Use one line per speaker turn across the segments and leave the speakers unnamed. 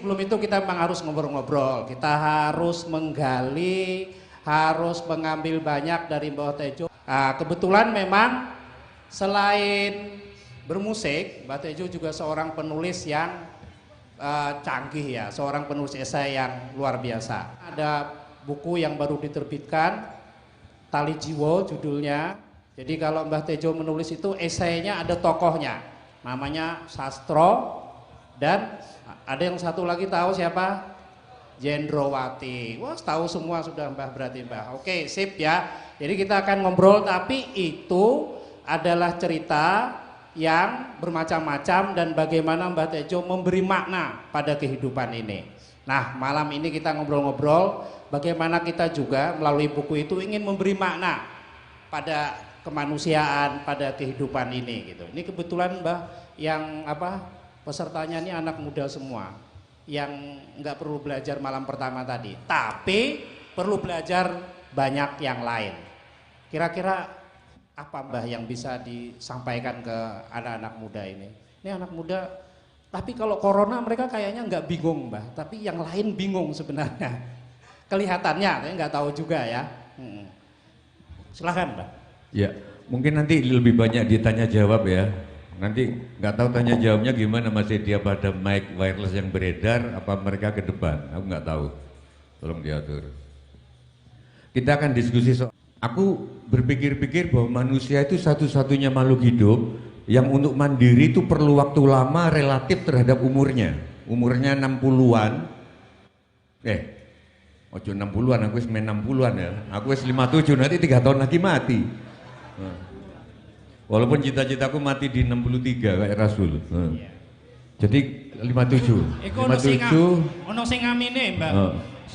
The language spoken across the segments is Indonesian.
sebelum itu kita memang harus ngobrol-ngobrol, kita harus menggali, harus mengambil banyak dari Mbah Tejo. Kebetulan memang selain bermusik, Mbah Tejo juga seorang penulis yang canggih ya, seorang penulis esai yang luar biasa. Ada buku yang baru diterbitkan, Tali Jiwo judulnya. Jadi kalau Mbah Tejo menulis itu esainya ada tokohnya, namanya Sastro, dan ada yang satu lagi tahu siapa? Jendrowati. Wah, tahu semua sudah Mbah berarti Mbah. Oke, sip ya. Jadi kita akan ngobrol, tapi itu adalah cerita yang bermacam-macam dan bagaimana Mbah Tejo memberi makna pada kehidupan ini. Nah, malam ini kita ngobrol-ngobrol bagaimana kita juga melalui buku itu ingin memberi makna pada kemanusiaan, pada kehidupan ini gitu. Ini kebetulan Mbah yang pesertanya ini anak muda semua yang nggak perlu belajar malam pertama tadi, tapi perlu belajar banyak yang lain. Kira-kira apa Mbah yang bisa disampaikan ke anak-anak muda ini? Ini anak muda, tapi kalau corona mereka kayaknya nggak bingung Mbah, tapi yang lain bingung sebenarnya. Kelihatannya, saya nggak tahu juga ya. Silahkan Mbah.
Ya, mungkin nanti lebih banyak ditanya jawab ya. Nanti nggak tahu tanya jawabnya gimana, masih dia pada mic wireless yang beredar, apa mereka ke depan? Aku nggak tahu. Tolong diatur. Kita akan diskusi soal. Aku berpikir-pikir bahwa manusia itu satu-satunya makhluk hidup yang untuk mandiri itu perlu waktu lama relatif terhadap umurnya. Umurnya 60-an. Ojo 60-an, aku wis 60-an ya. Aku wis 57, nanti 3 tahun lagi mati. Walaupun cita-citaku mati di 63 kayak Rasul. Jadi 57. 57.
Ono sing ngamine, Mbak.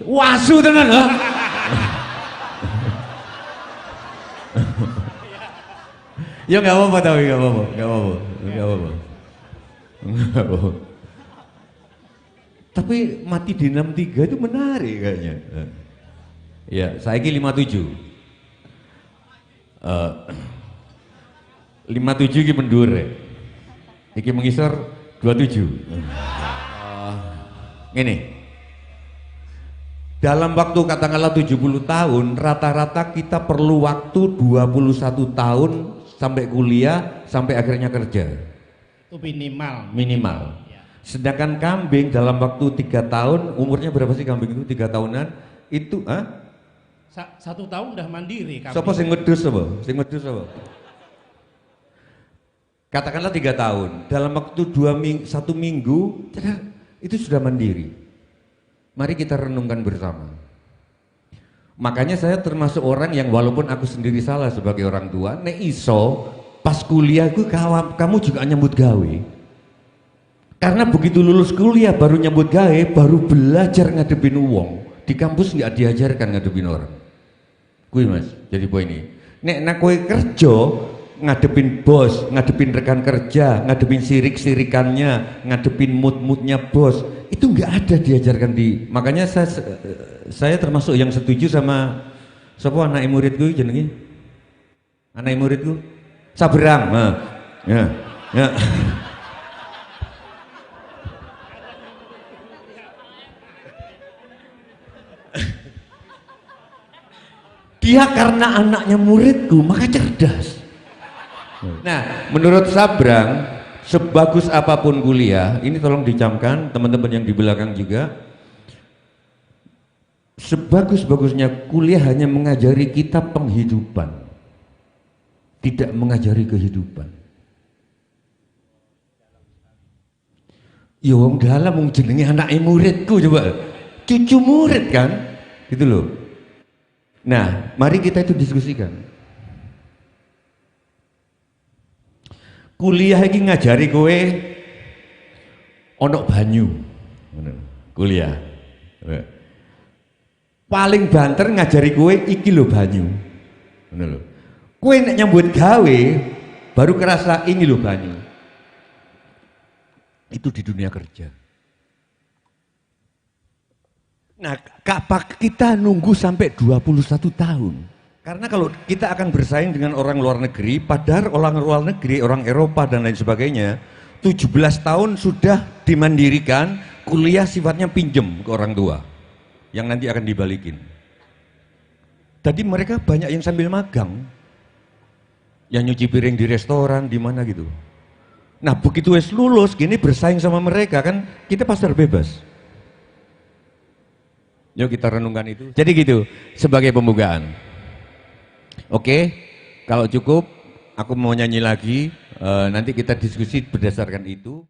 Wasu tenan loh. Ya nggak apa-apa, tapi nggak apa-apa. Tapi mati di 63 itu menarik kayaknya. Ya, saiki 57. 57 iki mendur ya. Iki mengisor 27. Ini. Dalam waktu katakanlah 70 tahun, rata-rata kita perlu waktu 21 tahun sampai kuliah, sampai akhirnya kerja.
Itu minimal.
Minimal. Sedangkan kambing dalam waktu 3 tahun, umurnya berapa sih kambing itu? 3 tahunan, itu
1 tahun udah mandiri kambing.
Sopo sing wedhus apa? Sing wedhus apa? Katakanlah 3 tahun, dalam waktu 1 minggu itu sudah mandiri. Mari kita renungkan bersama. Makanya saya termasuk orang yang walaupun aku sendiri salah sebagai orang tua, nek iso pas kuliah kamu juga nyambut gawe. Karena begitu lulus kuliah baru nyambut gawe, baru belajar ngadepin uang. Di kampus nggak diajarkan ngadepin orang. Kuwi Mas, jadi poin ini. Nek kowe kerja ngadepin bos, ngadepin rekan kerja, ngadepin sirik-sirikannya, ngadepin mood-moodnya bos, itu nggak ada diajarkan di. Makanya saya termasuk yang setuju sama siapa anak muridku jenenge? Anak muridku Sabrang. Ya. Dia karena anaknya muridku maka cerdas. Nah, menurut Sabrang, sebagus apapun kuliah, ini tolong dicamkan teman-teman yang di belakang juga, sebagus-bagusnya kuliah hanya mengajari kita penghidupan, tidak mengajari kehidupan. Ya wong dalam wong jenenge anake muridku, coba cucu murid kan, gitu loh. Nah, mari kita itu diskusikan. Kuliah iki ngajari kowe onok banyu. Kuliah. Paling banter ngajari kowe iki lho banyu. Ngono lho. Kowe nek nyambut gawe baru kerasa ini lho banyu. Itu di dunia kerja. Nah, kapan kita nunggu sampai 21 tahun? Karena kalau kita akan bersaing dengan orang luar negeri, padahal orang luar negeri, orang Eropa dan lain sebagainya, 17 tahun sudah dimandirikan, kuliah sifatnya pinjem ke orang tua, yang nanti akan dibalikin. Tadi mereka banyak yang sambil magang, yang nyuci piring di restoran, di mana gitu. Nah begitu wes lulus, gini bersaing sama mereka kan, kita pasar bebas. Yuk kita renungkan itu. Jadi gitu, sebagai pembukaan. Oke, kalau cukup, aku mau nyanyi lagi, nanti kita diskusi berdasarkan itu.